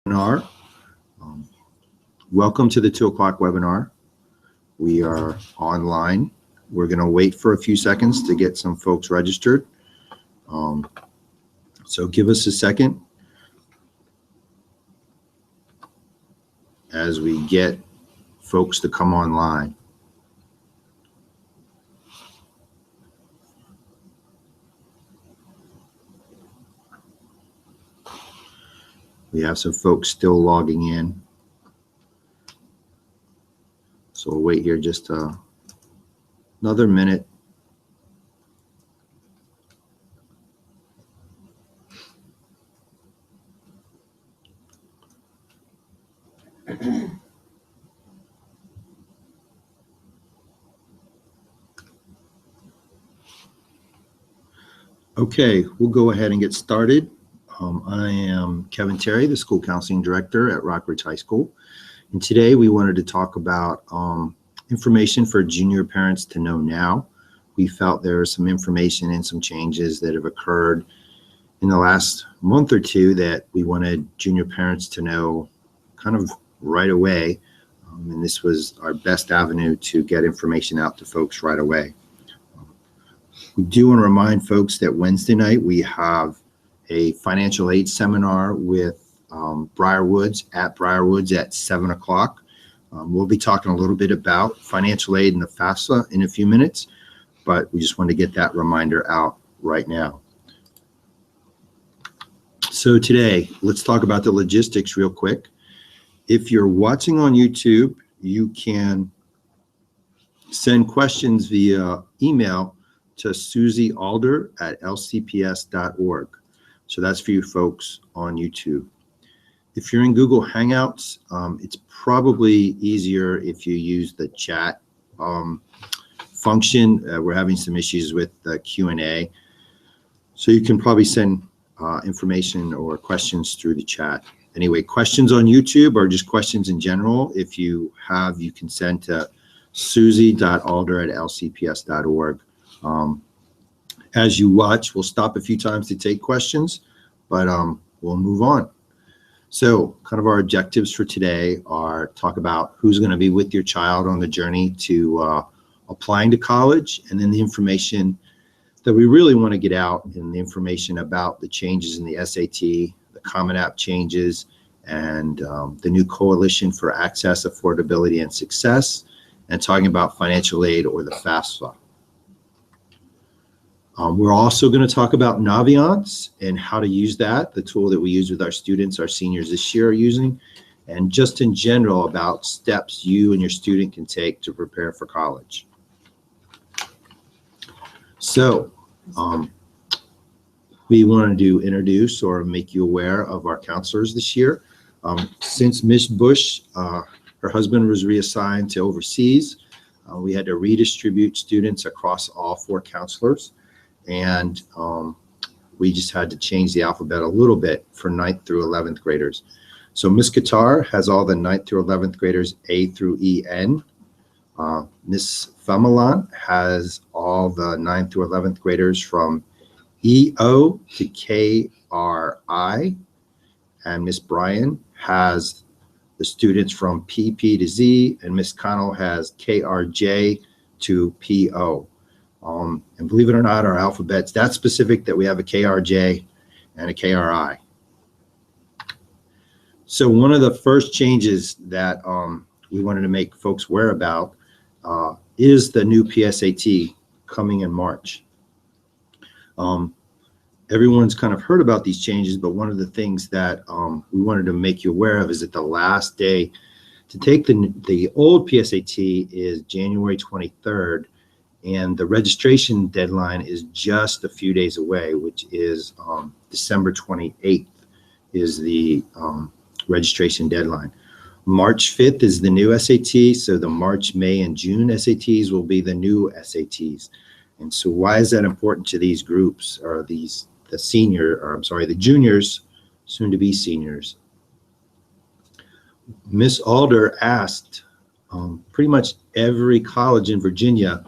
webinar. Welcome to the 2 o'clock webinar. We are online. We're going to wait for a few seconds to get some folks registered. So give us a second as we get folks to come online. We have some folks still logging in. So we'll wait here just another minute. Okay, we'll go ahead and get started. I am Kevin Terry, the School Counseling Director at Rockridge High School. And today we wanted to talk about information for junior parents to know now. We felt there was some information and some changes that have occurred in the last month or two that we wanted junior parents to know kind of right away. And this was our best avenue to get information out to folks right away. We do want to remind folks that Wednesday night we have a financial aid seminar with Briarwoods at 7 o'clock. We'll be talking a little bit about financial aid and the FAFSA in a few minutes, but we just want to get that reminder out right now. So today, let's talk about the logistics real quick. If you're watching on YouTube, you can send questions via email to susiealder@lcps.org. So that's for you folks on YouTube. If you're in Google Hangouts, it's probably easier if you use the chat function. We're having some issues with the Q&A. So you can probably send information or questions through the chat. Anyway, questions on YouTube or just questions in general, if you have, you can send to susie.alder@lcps.org. As you watch, we'll stop a few times to take questions, but we'll move on. So kind of our objectives for today are talk about who's going to be with your child on the journey to applying to college, and then the information that we really want to get out and the information about the changes in the SAT, the Common App changes, and the new Coalition for Access, Affordability, and Success, and talking about financial aid or the FAFSA. We're also going to talk about Naviance and how to use that, the tool that we use with our students, our seniors this year are using, and just in general about steps you and your student can take to prepare for college. So we wanted to introduce or make you aware of our counselors this year. Since Ms. Bush, her husband was reassigned to overseas, we had to redistribute students across all 4 counselors. And we just had to change the alphabet a little bit for 9th through 11th graders. So Ms. Qatar has all the 9th through 11th graders A through EN. Ms. Famalan has all the 9th through 11th graders from EO to KRI. And Ms. Bryan has the students from PP to Z, and Ms. Connell has KRJ to PO. And believe it or not, our alphabet's that specific that we have a KRJ and a KRI. So one of the first changes that we wanted to make folks aware about is the new PSAT coming in March. Everyone's kind of heard about these changes, but one of the things that we wanted to make you aware of is that the last day to take the old PSAT is January 23rd. And the registration deadline is just a few days away, which is December 28th is the registration deadline. March 5th is the new SAT, so the March, May, and June SATs will be the new SATs. And so why is that important to these groups, or the juniors, soon to be seniors? Miss Alder asked pretty much every college in Virginia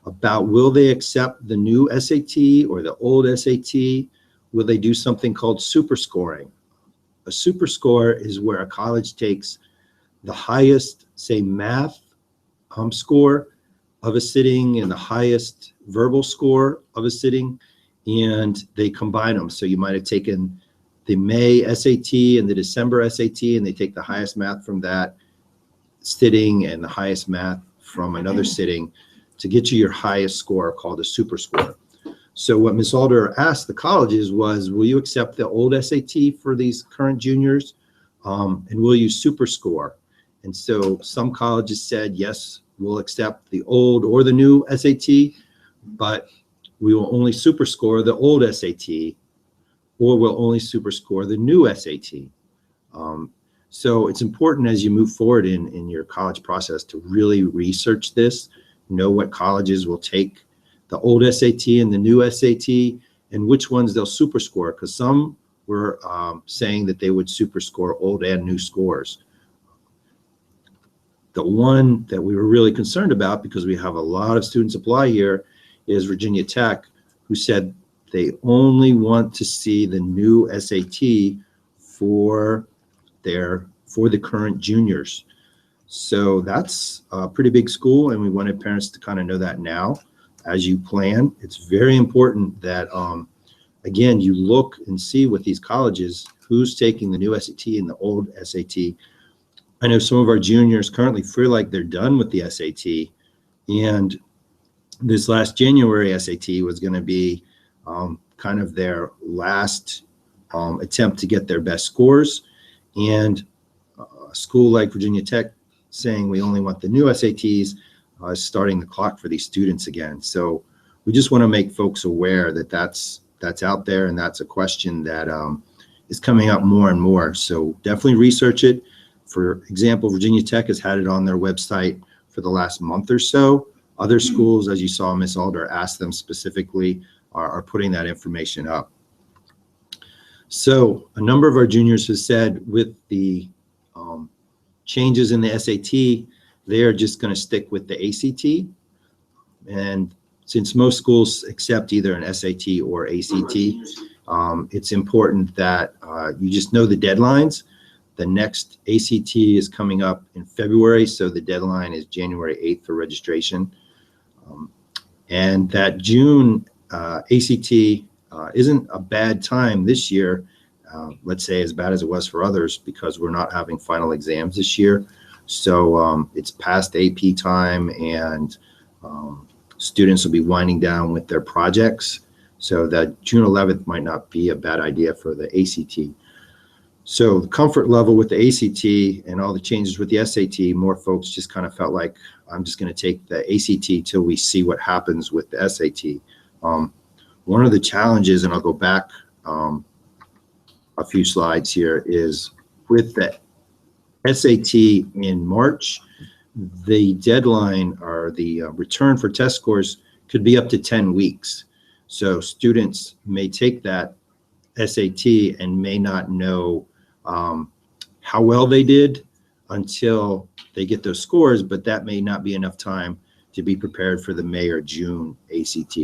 about will they accept the new SAT or the old SAT? Will they do something called super scoring? A super score is where a college takes the highest, say, math score of a sitting and the highest verbal score of a sitting, and they combine them. So you might have taken the May SAT and the December SAT, and they take the highest math from that sitting and the highest math from another sitting to get you your highest score, called a super score. So what Ms. Alder asked the colleges was, will you accept the old SAT for these current juniors, and will you super score? And so some colleges said, yes, we'll accept the old or the new SAT, but we will only super score the old SAT, or we'll only super score the new SAT. So it's important as you move forward in your college process to really research this, know what colleges will take the old SAT and the new SAT, and which ones they'll super score, because some were saying that they would super score old and new scores. The one that we were really concerned about, because we have a lot of students apply here, is Virginia Tech, who said they only want to see the new SAT for the current juniors. So that's a pretty big school, and we wanted parents to kind of know that now as you plan. It's very important that, again, you look and see with these colleges who's taking the new SAT and the old SAT. I know some of our juniors currently feel like they're done with the SAT, and this last January SAT was going to be kind of their last attempt to get their best scores. And a school like Virginia Tech saying we only want the new SATs is starting the clock for these students again. So we just want to make folks aware that that's out there, and that's a question that is coming up more and more. So definitely research it. For example, Virginia Tech has had it on their website for the last month or so. Other schools, as you saw Ms. Alder ask them specifically, are putting that information up. So a number of our juniors have said with the changes in the SAT, they are just going to stick with the ACT. And since most schools accept either an SAT or ACT, it's important that you just know the deadlines. The next ACT is coming up in February, so the deadline is January 8th for registration. And that June ACT isn't a bad time this year, let's say as bad as it was for others, because we're not having final exams this year. So it's past AP time, and students will be winding down with their projects. So that June 11th might not be a bad idea for the ACT. So the comfort level with the ACT and all the changes with the SAT, more folks just kind of felt like, I'm just going to take the ACT till we see what happens with the SAT. One of the challenges, and I'll go back a few slides here, is with the SAT in March, the deadline or the return for test scores could be up to 10 weeks. So students may take that SAT and may not know how well they did until they get those scores, but that may not be enough time to be prepared for the May or June ACT,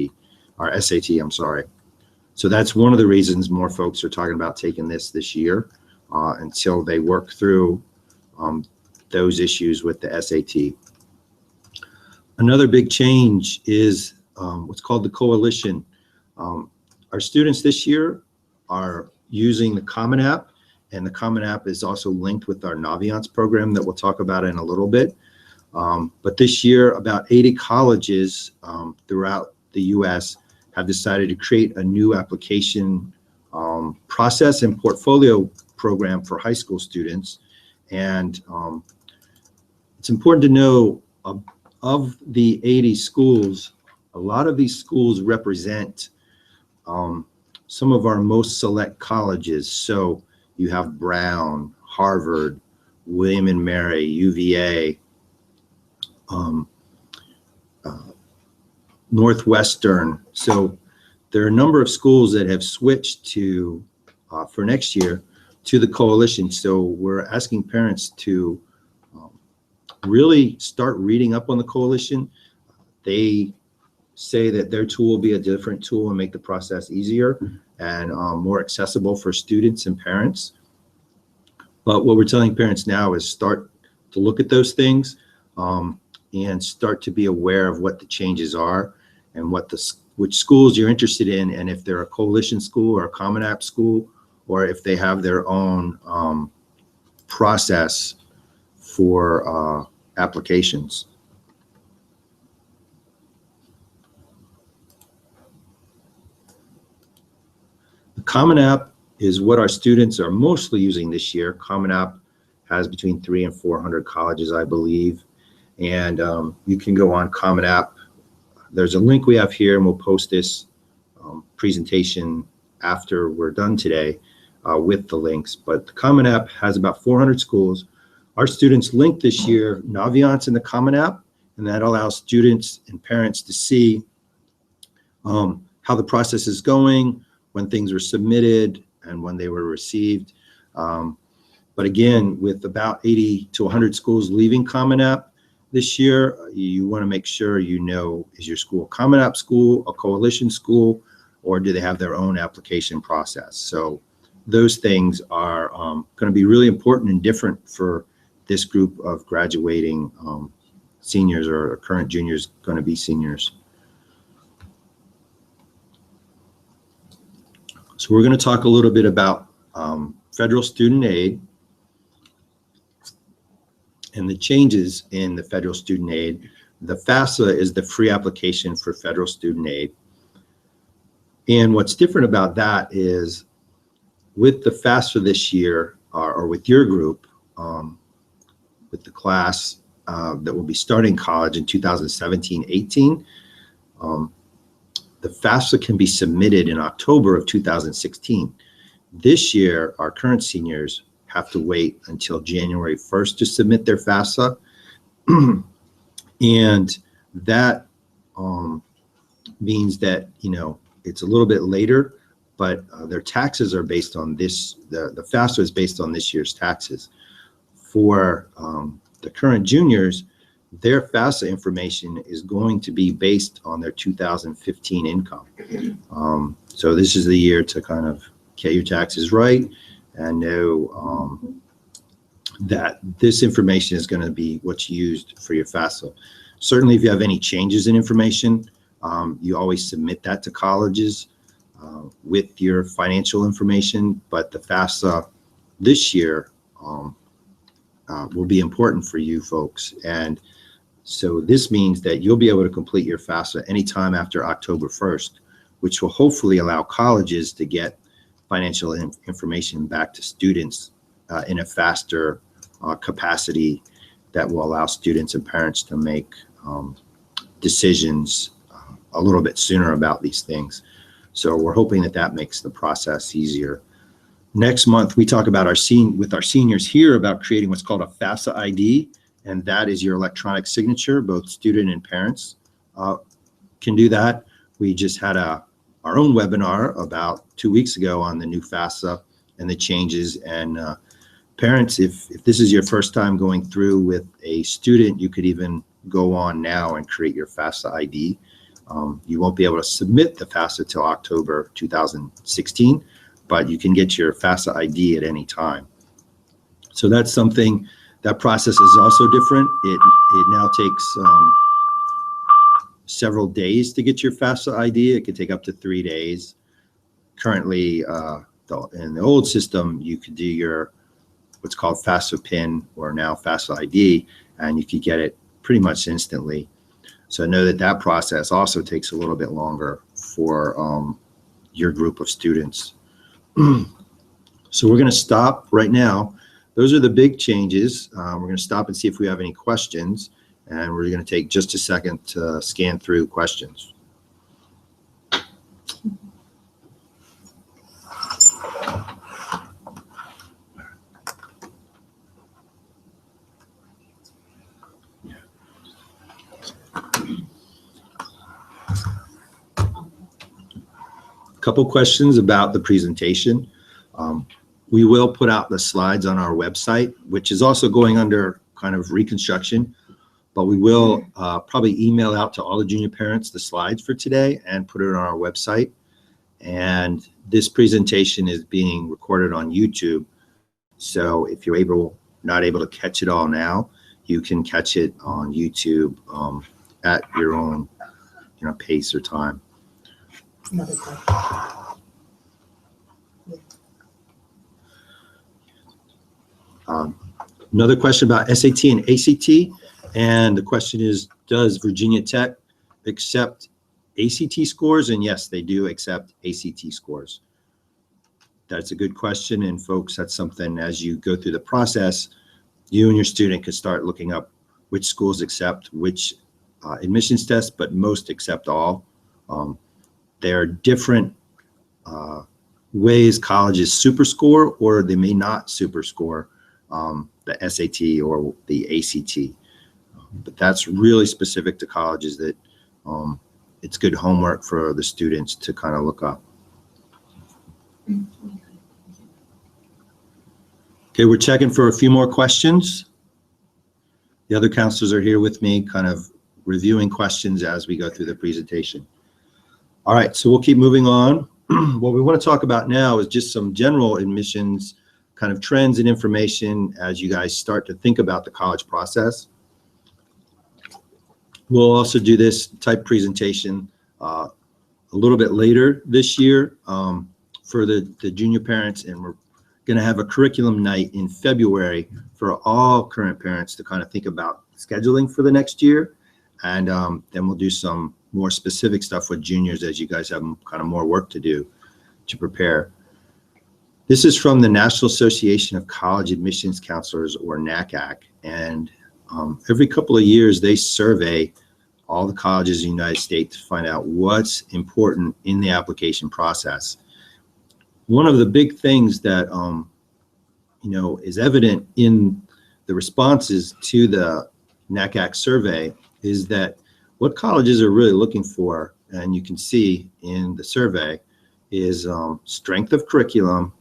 or SAT, I'm sorry. So that's one of the reasons more folks are talking about taking this year until they work through those issues with the SAT. Another big change is what's called the coalition. Our students this year are using the Common App, and the Common App is also linked with our Naviance program that we'll talk about in a little bit. But this year, about 80 colleges throughout the US have decided to create a new application process and portfolio program for high school students. And it's important to know of the 80 schools, a lot of these schools represent some of our most select colleges. So you have Brown, Harvard, William and Mary, UVA, Northwestern. So there are a number of schools that have switched to, for next year, to the coalition. So we're asking parents to really start reading up on the coalition. They say that their tool will be a different tool and make the process easier and more accessible for students and parents. But what we're telling parents now is start to look at those things and start to be aware of what the changes are and which schools you're interested in, and if they're a coalition school or a Common App school, or if they have their own process for applications. The Common App is what our students are mostly using this year. Common App has between 300 and 400 colleges, I believe. And you can go on Common App. There's a link we have here, and we'll post this presentation after we're done today with the links. But the Common App has about 400 schools. Our students linked this year Naviance in the Common App, and that allows students and parents to see how the process is going, when things were submitted, and when they were received. But again, with about 80 to 100 schools leaving Common App this year, you want to make sure you know, is your school a Common App school, a coalition school, or do they have their own application process? So those things are going to be really important and different for this group of graduating seniors or current juniors going to be seniors. So we're going to talk a little bit about federal student aid and the changes in the federal student aid. The FAFSA is the free application for federal student aid. And what's different about that is with the FAFSA this year, or with your group, with the class that will be starting college in 2017-18, the FAFSA can be submitted in October of 2016. This year, our current seniors have to wait until January 1st to submit their FAFSA. And that means that, you know, it's a little bit later, but their taxes are based on this, the FAFSA is based on this year's taxes. For the current juniors, their FAFSA information is going to be based on their 2015 income. So this is the year to kind of get your taxes right and know that this information is going to be what's used for your FAFSA. Certainly, if you have any changes in information, you always submit that to colleges with your financial information, but the FAFSA this year will be important for you folks. And so this means that you'll be able to complete your FAFSA anytime after October 1st, which will hopefully allow colleges to get financial information back to students in a faster capacity that will allow students and parents to make decisions a little bit sooner about these things. So we're hoping that that makes the process easier. Next month, we talk about with our seniors here about creating what's called a FAFSA ID, and that is your electronic signature. Both student and parents can do that. We just had our own webinar about 2 weeks ago on the new FAFSA and the changes. And parents, if this is your first time going through with a student, you could even go on now and create your FAFSA ID. You won't be able to submit the FAFSA till October 2016, but you can get your FAFSA ID at any time. So that's something, that process is also different. It now takes several days to get your FAFSA ID. It could take up to 3 days. Currently, in the old system, you could do your what's called FAFSA PIN, or now FAFSA ID, and you could get it pretty much instantly. So know that that process also takes a little bit longer for your group of students. So we're going to stop right now. Those are the big changes. We're going to stop and see if we have any questions, and we're going to take just a second to scan through questions. Couple questions about the presentation. We will put out the slides on our website, which is also going under kind of reconstruction, but we will probably email out to all the junior parents the slides for today and put it on our website. And this presentation is being recorded on YouTube. So if you're not able to catch it all now, you can catch it on YouTube at your own pace or time. Another question. Another question about SAT and ACT, and the question is, does Virginia Tech accept ACT scores? And yes, they do accept ACT scores. That's a good question, and folks, that's something as you go through the process, you and your student could start looking up which schools accept which admissions tests, but most accept all. There are different ways colleges superscore, or they may not superscore the SAT or the ACT. But that's really specific to colleges that it's good homework for the students to kind of look up. Okay, we're checking for a few more questions. The other counselors are here with me, kind of reviewing questions as we go through the presentation. All right, so we'll keep moving on. What we want to talk about now is just some general admissions kind of trends and information as you guys start to think about the college process. We'll also do this type presentation a little bit later this year for the junior parents, and we're going to have a curriculum night in February for all current parents to kind of think about scheduling for the next year. And then we'll do some more specific stuff with juniors as you guys have kind of more work to do to prepare. This is from the National Association of College Admissions Counselors, or NACAC. And every couple of years, they survey all the colleges in the United States to find out what's important in the application process. One of the big things that is evident in the responses to the NACAC survey is that what colleges are really looking for, and you can see in the survey, is strength of curriculum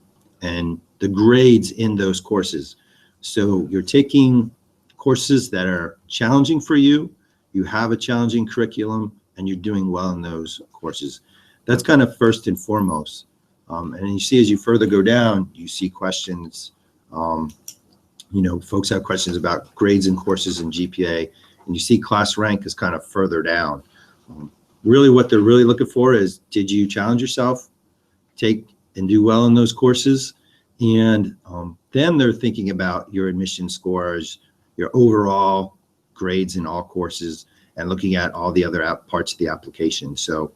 and the grades in those courses. So you're taking courses that are challenging for you, you have a challenging curriculum, and you're doing well in those courses. That's kind of first and foremost. And you see as you further go down, you see questions, folks have questions about grades in courses and GPA, and you see class rank is kind of further down. Really what they're really looking for is, did you challenge yourself, take and do well in those courses? And then they're thinking about your admission scores, your overall grades in all courses, and looking at all the other parts of the application. So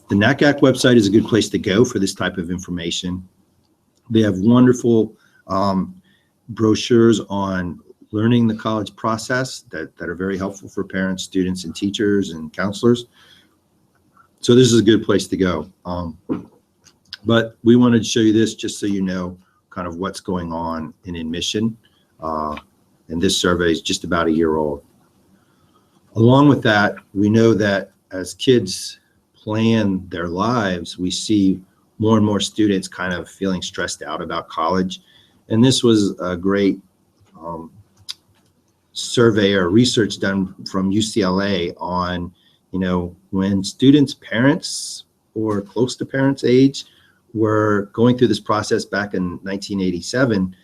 the NACAC website is a good place to go for this type of information. They have wonderful brochures on learning the college process that are very helpful for parents, students, and teachers and counselors. So this is a good place to go. But we wanted to show you this just so you know kind of what's going on in admission. And this survey is just about a year old. Along with that, we know that as kids plan their lives, we see more and more students kind of feeling stressed out about college. And this was a great survey or research done from UCLA on, when students' parents or close to parents' age were going through this process back in 1987,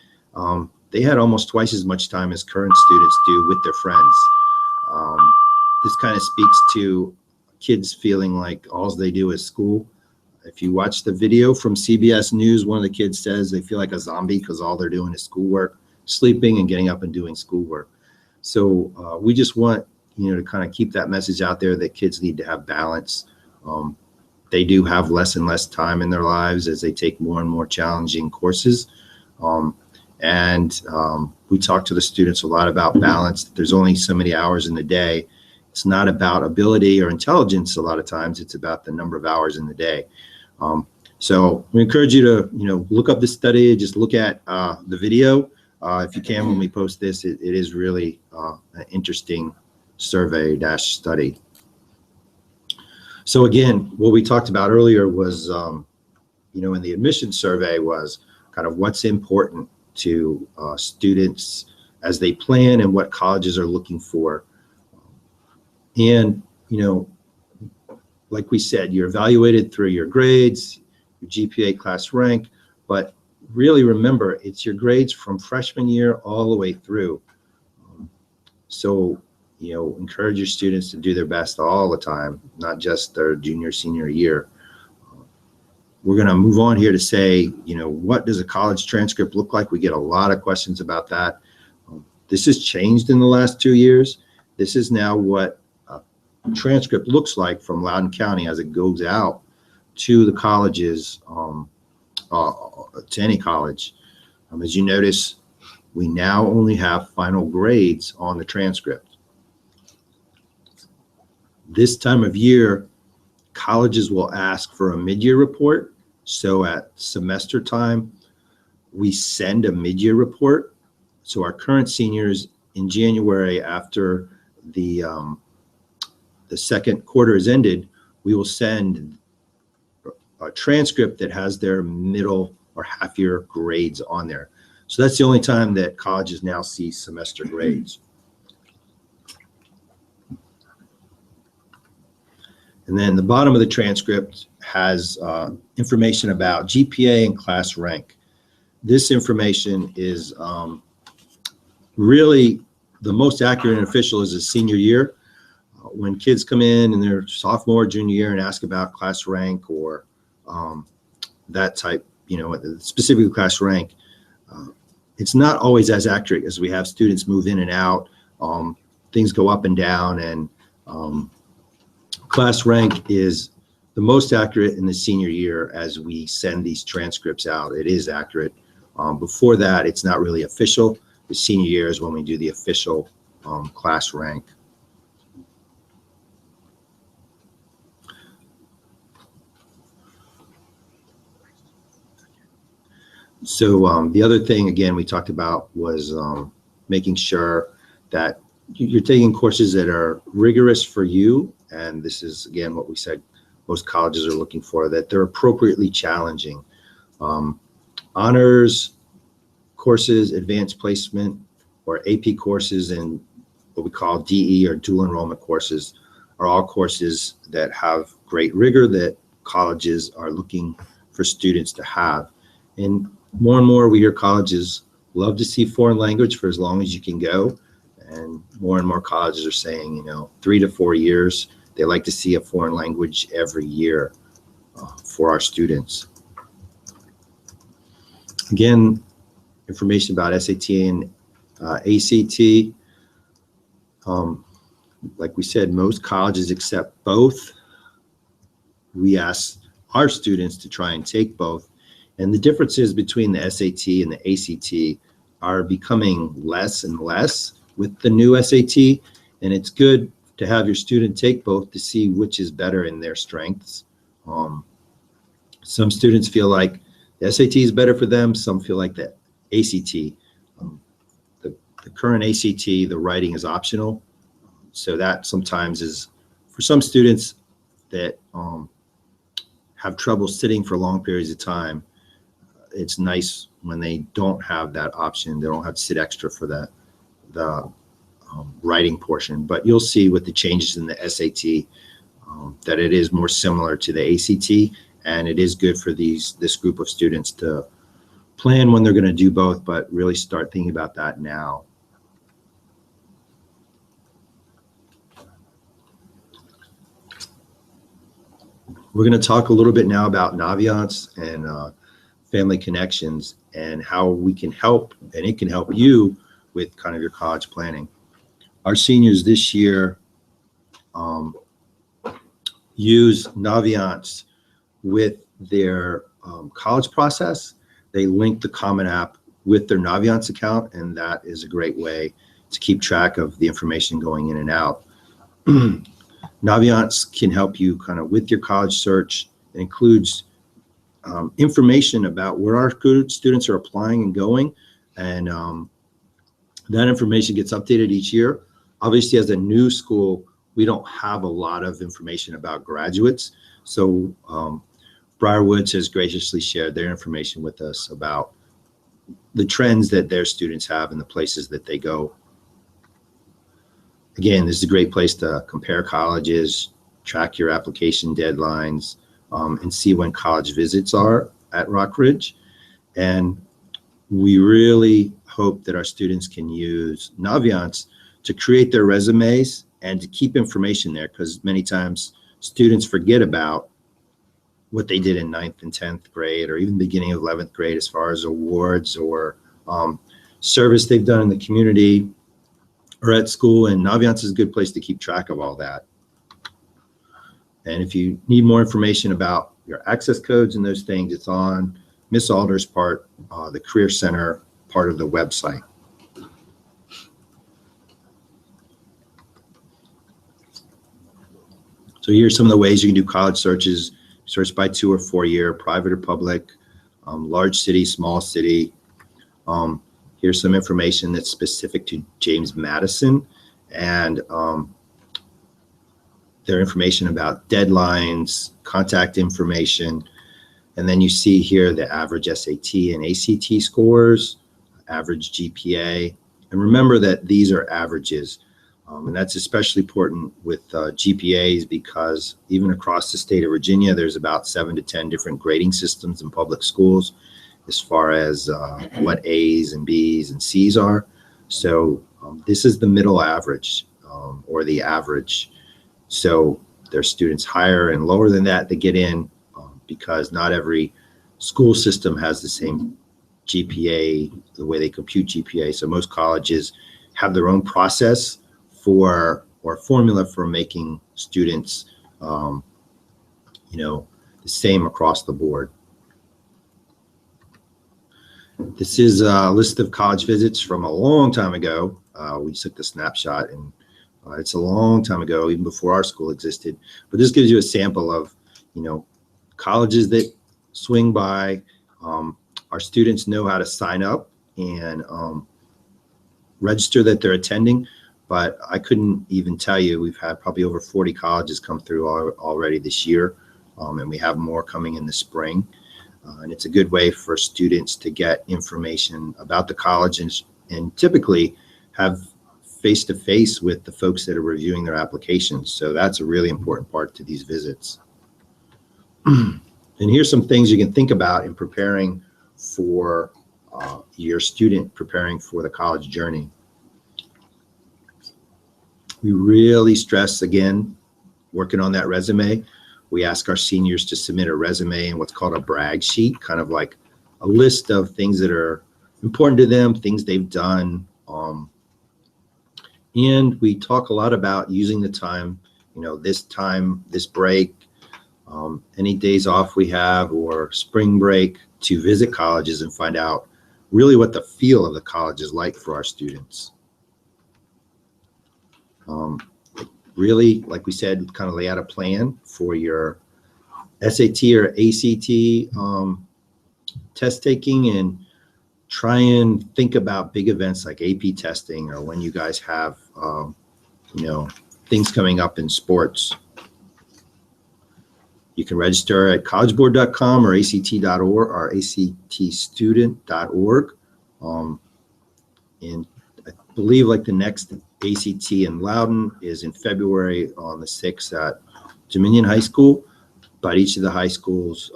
they had almost twice as much time as current students do with their friends. This kind of speaks to kids feeling like all they do is school. If you watch the video from CBS News, one of the kids says they feel like a zombie because all they're doing is schoolwork, sleeping and getting up and doing schoolwork. So we just want, to kind of keep that message out there that kids need to have balance. They do have less and less time in their lives as they take more and more challenging courses. We talk to the students a lot about balance. There's only so many hours in the day. It's not about ability or intelligence. A lot of times it's about the number of hours in the day. So we encourage you to, look up this study, just look at the video. If you can, when we post this, it is really an interesting survey-study. So again, what we talked about earlier was, in the admissions survey was kind of what's important to students as they plan and what colleges are looking for. And, like we said, you're evaluated through your grades, your GPA, class rank, but really remember, it's your grades from freshman year all the way through. So, encourage your students to do their best all the time, not just their junior, senior year. We're going to move on here to say, what does a college transcript look like? We get a lot of questions about that. This has changed in the last 2 years. This is now what a transcript looks like from Loudoun County as it goes out to the colleges, to any college. As you notice, we now only have final grades on the transcript. This time of year, colleges will ask for a mid-year report. So at semester time, we send a mid-year report. So our current seniors in January, after the second quarter is ended, we will send a transcript that has their middle or half-year grades on there. So that's the only time that colleges now see semester grades. And then the bottom of the transcript has information about GPA and class rank. This information is really the most accurate and official is the senior year. When kids come in their sophomore, junior year and ask about class rank or that type, specifically class rank, it's not always as accurate as we have students move in and out. Things go up and down, and class rank is the most accurate in the senior year as we send these transcripts out. It is accurate. Before that, it's not really official. The senior year is when we do the official class rank. So the other thing, again, we talked about was making sure that you're taking courses that are rigorous for you. And this is, again, what we said most colleges are looking for, that they're appropriately challenging. Honors courses, advanced placement, or AP courses, and what we call DE or dual enrollment courses are all courses that have great rigor that colleges are looking for students to have. And more we hear colleges love to see foreign language for as long as you can go. And more colleges are saying, 3 to 4 years, they like to see a foreign language every year for our students. Again, information about SAT and ACT. Like we said, most colleges accept both. We ask our students to try and take both. And the differences between the SAT and the ACT are becoming less and less with the new SAT. And it's good to have your student take both to see which is better in their strengths. Some students feel like the SAT is better for them. Some feel like the ACT. The current ACT, the writing is optional. So that sometimes is, for some students that have trouble sitting for long periods of time, it's nice when they don't have that option. They don't have to sit extra for the writing portion. But you'll see with the changes in the SAT that it is more similar to the ACT, and it is good for this group of students to plan when they're going to do both, but really start thinking about that now. We're going to talk a little bit now about Naviance and family connections and how we can help, and it can help you with kind of your college planning. Our seniors this year use Naviance with their college process. They link the Common App with their Naviance account, and that is a great way to keep track of the information going in and out. Naviance can help you kind of with your college search. It includes information about where our students are applying and going, and that information gets updated each year. Obviously, as a new school, we don't have a lot of information about graduates, so Briarwoods has graciously shared their information with us about the trends that their students have and the places that they go. Again, this is a great place to compare colleges, track your application deadlines, and see when college visits are at Rockridge. And we really hope that our students can use Naviance to create their resumes and to keep information there, because many times students forget about what they did in 9th and 10th grade, or even beginning of 11th grade, as far as awards or service they've done in the community or at school. And Naviance is a good place to keep track of all that. And if you need more information about your access codes and those things, it's on Miss Alder's part, the Career Center part of the website. So here's some of the ways you can do college searches. Search by 2 or 4 year, private or public, large city, small city. Here's some information that's specific to James Madison, and their information about deadlines, contact information. And then you see here the average SAT and ACT scores, average GPA. And remember that these are averages. And that's especially important with GPAs, because even across the state of Virginia, there's about 7 to 10 different grading systems in public schools as far as what A's and B's and C's are. So this is the middle average, or the average. So there's students higher and lower than that that get in, because not every school system has the same GPA, the way they compute GPA. So most colleges have their own process for, or formula for making students, the same across the board. This is a list of college visits from a long time ago. We took the snapshot, and it's a long time ago, even before our school existed. But this gives you a sample of, colleges that swing by. Our students know how to sign up and register that they're attending. But I couldn't even tell you, we've had probably over 40 colleges come through already this year, and we have more coming in the spring. And it's a good way for students to get information about the college, and typically have face-to-face with the folks that are reviewing their applications. So that's a really important part to these visits. And here's some things you can think about in preparing for your student preparing for the college journey. We really stress, again, working on that resume. We ask our seniors to submit a resume and what's called a brag sheet, kind of like a list of things that are important to them, things they've done. And we talk a lot about using the time, this break, any days off we have, or spring break, to visit colleges and find out really what the feel of the college is like for our students. Really, like we said, kind of lay out a plan for your SAT or ACT test taking, and try and think about big events like AP testing, or when you guys have, things coming up in sports. You can register at collegeboard.com or ACT.org or ACTstudent.org. And I believe like the next ACT in Loudoun is in February on the 6th at Dominion High School. But each of the high schools,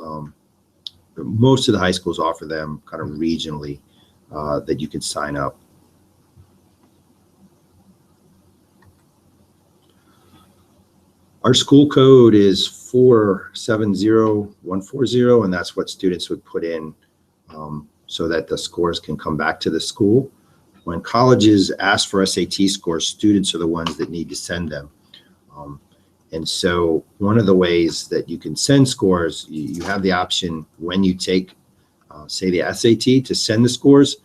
most of the high schools offer them kind of regionally that you can sign up. Our school code is 470140, and that's what students would put in so that the scores can come back to the school. When colleges ask for SAT scores, students are the ones that need to send them. And so one of the ways that you can send scores, you have the option when you take, say, the SAT, to send the scores.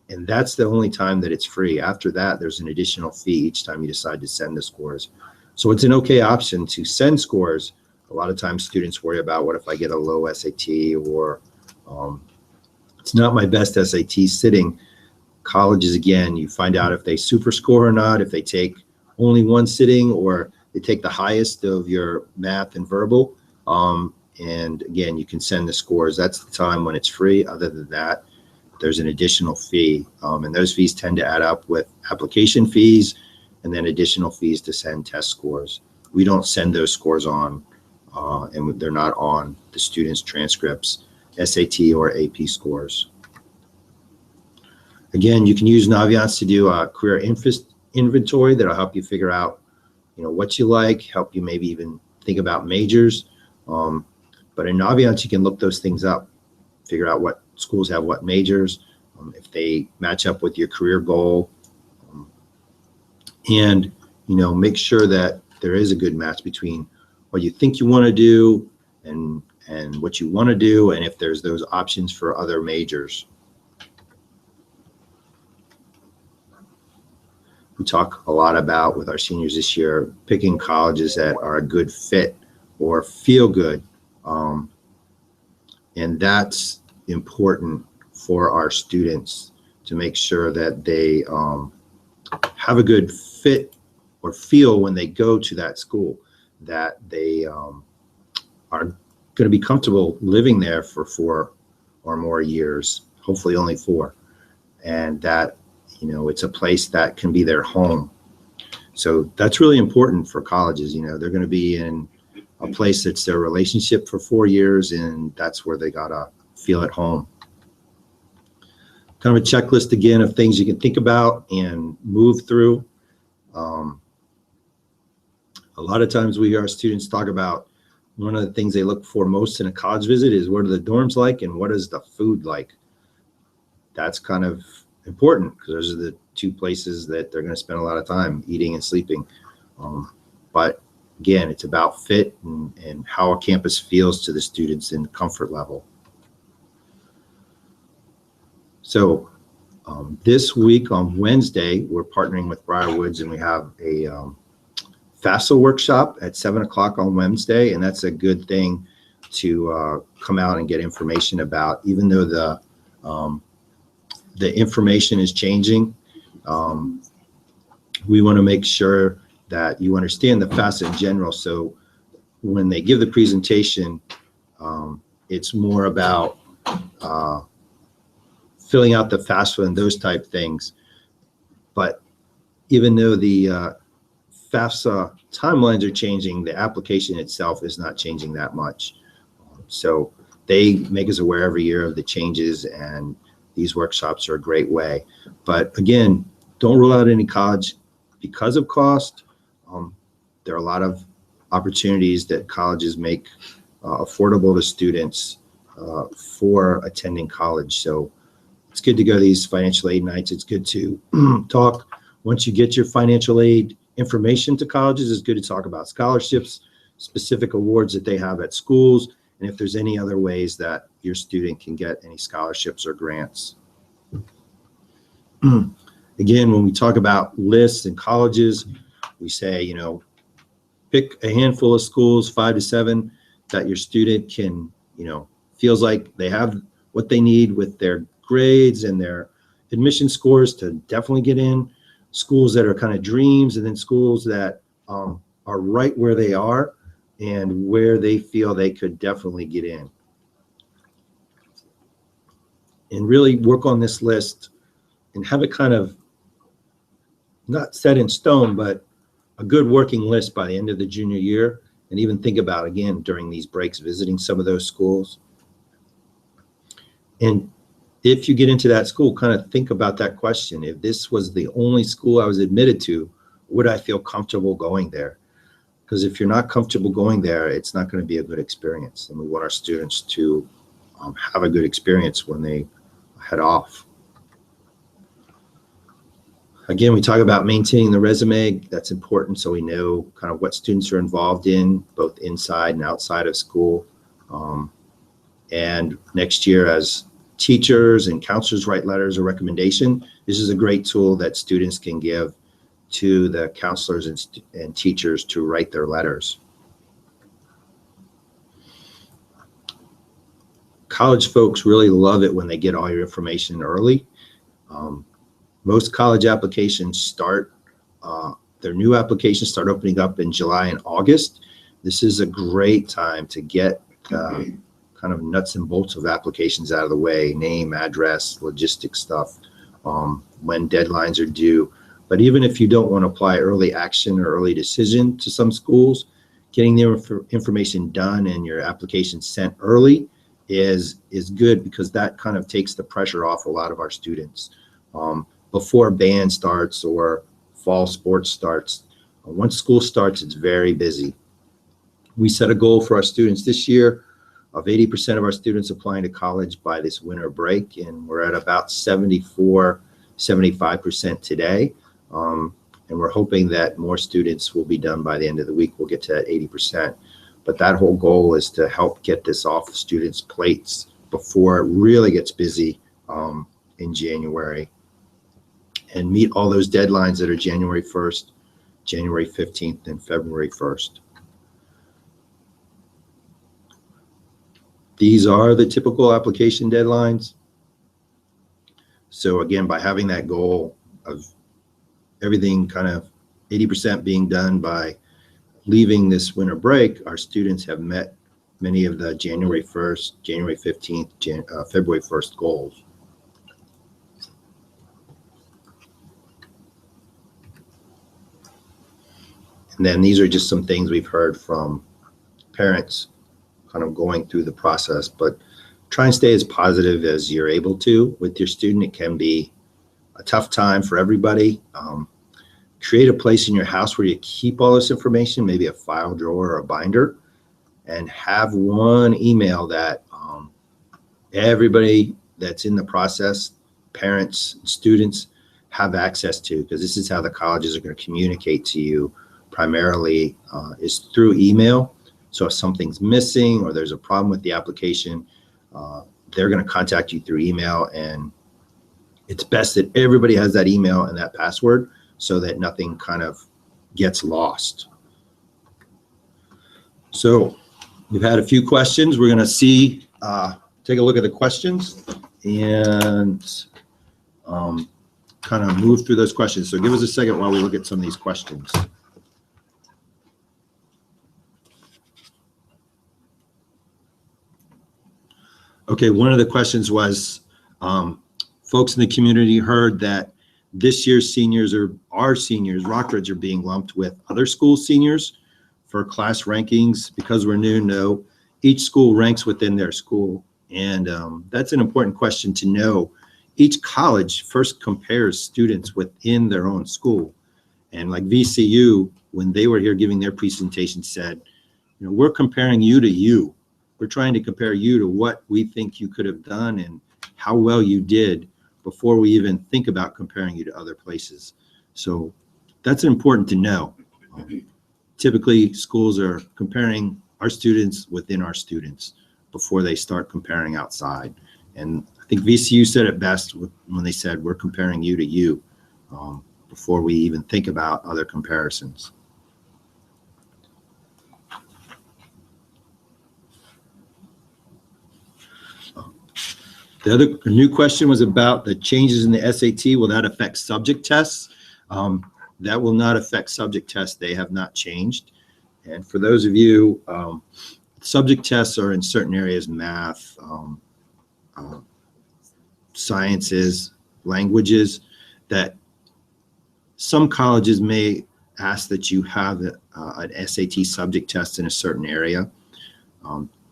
And that's the only time that it's free. After that, there's an additional fee each time you decide to send the scores. So it's an okay option to send scores. A lot of times students worry about, what if I get a low SAT, or it's not my best SAT sitting. Colleges, again, you find out if they super score or not, if they take only one sitting, or they take the highest of your math and verbal. And again, you can send the scores. That's the time when it's free. Other than that, there's an additional fee. And those fees tend to add up with application fees and then additional fees to send test scores. We don't send those scores on, and they're not on the students' transcripts. SAT or AP scores. Again, you can use Naviance to do a career inventory that'll help you figure out, what you like, help you maybe even think about majors. But in Naviance, you can look those things up, figure out what schools have what majors, if they match up with your career goal, and make sure that there is a good match between what you think you want to do and what you want to do, and if there's those options for other majors. We talk a lot about, with our seniors this year, picking colleges that are a good fit or feel good. And that's important for our students, to make sure that they have a good fit or feel when they go to that school, that they are going to be comfortable living there for 4 or more years, hopefully only 4, and that it's a place that can be their home. So that's really important for colleges. They're going to be in a place that's their relationship for 4 years, and that's where they gotta feel at home. Kind of a checklist again of things you can think about and move through. A lot of times we hear our students talk about one of the things they look for most in a college visit is, what are the dorms like and what is the food like? That's kind of important, because those are the 2 places that they're going to spend a lot of time eating and sleeping. But again, it's about fit and how a campus feels to the students in comfort level. So this week on Wednesday, we're partnering with Briarwoods, and we have a FAFSA workshop at 7 o'clock on Wednesday, and that's a good thing to come out and get information about. Even though the information is changing, we want to make sure that you understand the FAFSA in general. So when they give the presentation, it's more about filling out the FAFSA and those type things. But even though the FAFSA timelines are changing, the application itself is not changing that much. So they make us aware every year of the changes, and these workshops are a great way. But again, don't rule out any college because of cost. There are a lot of opportunities that colleges make affordable to students for attending college. So it's good to go to these financial aid nights. It's good to talk. Once you get your financial aid information to colleges, it's good to talk about scholarships, specific awards that they have at schools, and if there's any other ways that your student can get any scholarships or grants. Again, when we talk about lists and colleges, we say, pick a handful of schools, 5 to 7, that your student can, feels like they have what they need with their grades and their admission scores to definitely get in. Schools that are kind of dreams, and then schools that are right where they are and where they feel they could definitely get in. And really work on this list and have it kind of not set in stone, but a good working list by the end of the junior year, and even think about, again, during these breaks, visiting some of those schools. And if you get into that school, kind of think about that question. If this was the only school I was admitted to, would I feel comfortable going there? Because if you're not comfortable going there, it's not going to be a good experience. And we want our students to have a good experience when they head off. Again, we talk about maintaining the resume. That's important, so we know kind of what students are involved in, both inside and outside of school. And next year, as teachers and counselors write letters of recommendation, this is a great tool that students can give to the counselors and teachers to write their letters. College folks really love it when they get all your information early. Most college applications start, their new applications start opening up in July and August. This is a great time to get kind of nuts and bolts of applications out of the way, name, address, logistic stuff, when deadlines are due. But even if you don't want to apply early action or early decision to some schools, getting their information done and your application sent early is good because that kind of takes the pressure off a lot of our students. Before band starts or fall sports starts, once school starts, it's very busy. We set a goal for our students this year of 80% of our students applying to college by this winter break, and we're at about 75% today. And we're hoping that more students will be done by the end of the week. We'll get to that 80%. But that whole goal is to help get this off students' plates before it really gets busy in January, and meet all those deadlines that are January 1st, January 15th, and February 1st. These are the typical application deadlines. So again, by having that goal of everything kind of 80% being done by leaving this winter break, our students have met many of the January 1st, January 15th, February 1st goals. And then these are just some things we've heard from parents kind of going through the process, but try and stay as positive as you're able to with your student. It can be a tough time for everybody. Create a place in your house where you keep all this information, maybe a file drawer or a binder, and have one email that everybody that's in the process, parents, students, have access to, because this is how the colleges are going to communicate to you primarily is through email. So if something's missing or there's a problem with the application, they're going to contact you through email, and it's best that everybody has that email and that password so that nothing kind of gets lost. So we've had a few questions. We're going to see, take a look at the questions and kind of move through those questions. So give us a second while we look at some of these questions. Okay, one of the questions was, folks in the community heard that this year's seniors, or our seniors, Rockridge, are being lumped with other school seniors for class rankings. Because we're new, no, each school ranks within their school. And that's an important question to know. Each college first compares students within their own school. And like VCU, when they were here giving their presentation, said, you know, we're comparing you to you. We're trying to compare you to what we think you could have done and how well you did before we even think about comparing you to other places. So that's important to know. Typically, schools are comparing our students within our students before they start comparing outside. And I think VCU said it best when they said, we're comparing you to you before we even think about other comparisons. The other new question was about the changes in the SAT. Will that affect subject tests? That will not affect subject tests. They have not changed. And for those of you, subject tests are in certain areas: math, sciences, languages, that some colleges may ask that you have an SAT subject test in a certain area.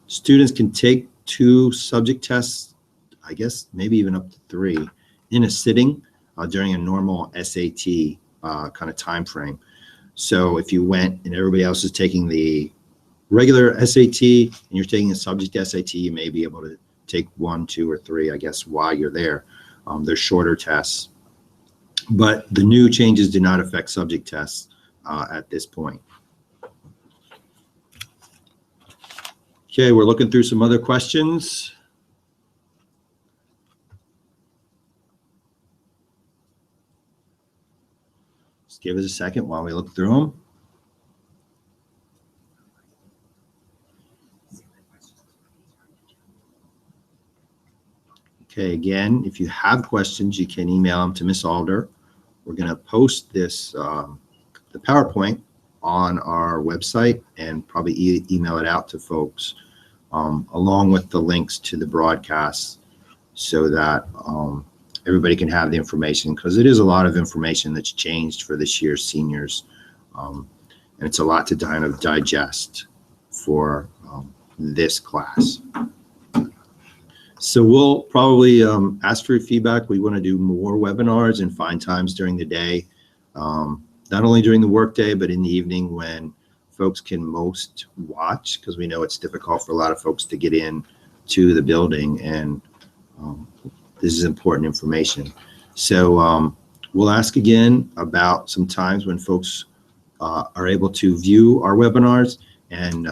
Students can take 2 subject tests, I guess maybe even up to 3, in a sitting during a normal SAT kind of time frame. So if you went and everybody else is taking the regular SAT and you're taking a subject SAT, you may be able to take 1, 2, or 3, I guess, while you're there. They're shorter tests. But the new changes do not affect subject tests at this point. Okay, we're looking through some other questions. Just give us a second while we look through them. Okay, again, if you have questions, you can email them to Miss Alder. We're going to post this, the PowerPoint, on our website and probably email it out to folks along with the links to the broadcasts so that everybody can have the information, because it is a lot of information that's changed for this year's seniors. And it's a lot to kind of digest for this class. So we'll probably ask for your feedback. We want to do more webinars and find times during the day, not only during the workday, but in the evening when folks can most watch, because we know it's difficult for a lot of folks to get in to the building, and this is important information. So we'll ask again about some times when folks are able to view our webinars, and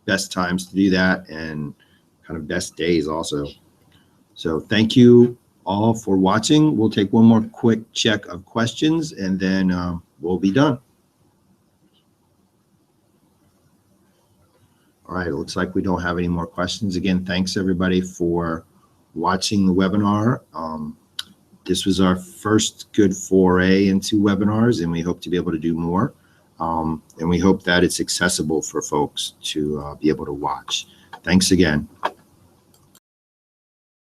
best times to do that, and kind of best days also. So thank you all for watching. We'll take one more quick check of questions, and then we'll be done. All right, it looks like we don't have any more questions. Again, thanks everybody for watching the webinar. This was our first good foray into webinars, and we hope to be able to do more. And we hope that it's accessible for folks to be able to watch. Thanks again.